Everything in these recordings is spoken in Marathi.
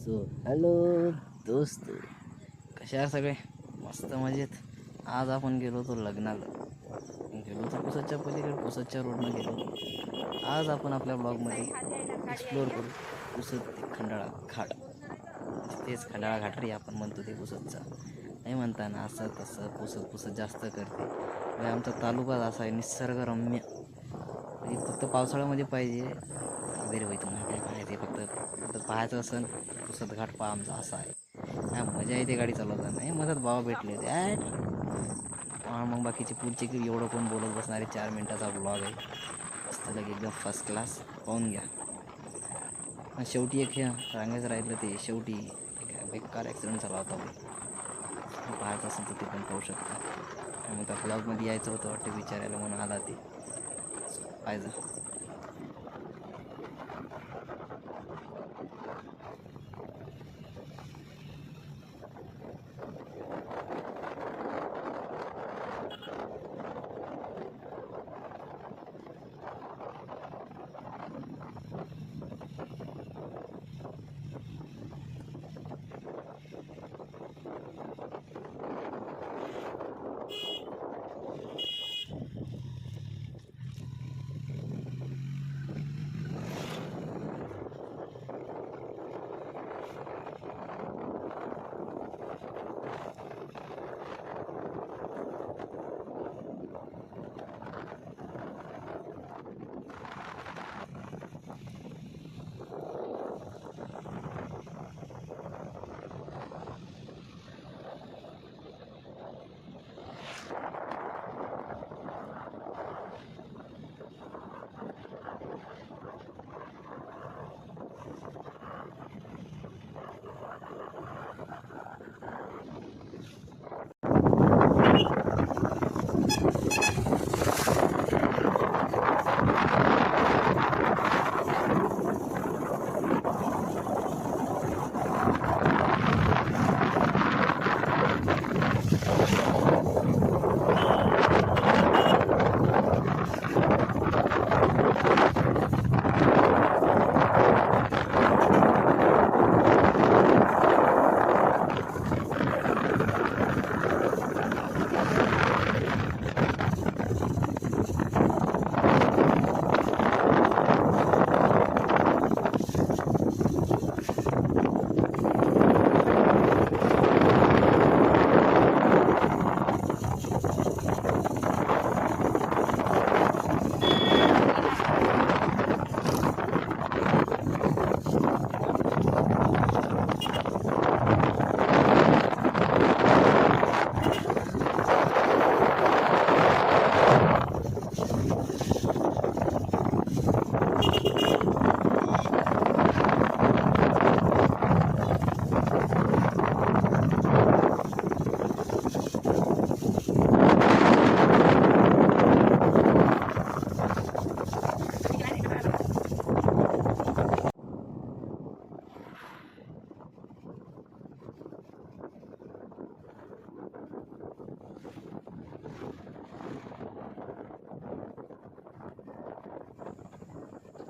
सो हॅलो दोस्त, कशा आहे सगळे? मस्त मजेत. आज आपण गेलो होतो लग्नाला. गेलो होतो पुसदच्या पलीकडे, पुसदच्या रोडनं गेलो होतो. आज आपण आपल्या ब्लॉगमध्ये एक्सप्लोअर करू पुसद ते खंडाळा घाट. तेच खंडाळा घाट रे आपण म्हणतो ते पुसदचा. नाही म्हणता ना असं तसं पुसद जास्त करते. म्हणजे आमचा तालुकाच असा आहे निसर्गरम्य. म्हणजे फक्त पावसाळ्यामध्ये पाहिजे वगैरे होईल. तुम्हाला काय पाहायचे फक्त पाहायचं असेल पुसद घाट पहा आमचा असा आहे. काय मजा येते गाडी चालवताना. नाही मधात भाव भेटले ते मग बाकीचे पुढचे की एवढं कोण बोलत बसणारे. 4 मिनिटाचा ब्लॉग आहे मस्त लगे एकदम फर्स्ट क्लास. पाहून घ्या. शेवटी एक हे सांगायचं राहिलं ते शेवटी बेकार ॲक्सिडेंट झाला होता बाई. पाहायचं असेल तर ते पण पाहू शकता. मग त्या ब्लॉगमध्ये यायचं होतं वाटतं विचारायला म्हणून आला ते पाहिजे.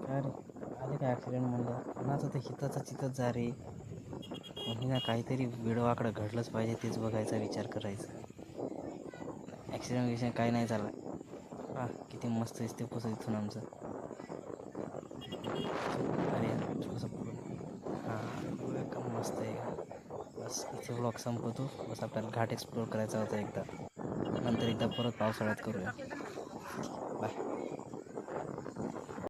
अरे आले काय ॲक्सिडेंट म्हणलं कोणाचं तर हिताचं चितच जा रे. म्हणजे ना काहीतरी वेडवाकडं घडलंच पाहिजे तेच बघायचा विचार करायचा. ॲक्सिडेंट काय नाही झाला. किती मस्त दिसते पुसं इथून आमचं. अरे थोडंसं का मस्त आहे. बस इथे ब्लॉग संपवतो. बस आपल्याला घाट एक्सप्लोअर करायचा होता एकदा. नंतर एकदा परत पावसाळ्यात करूया. बाय.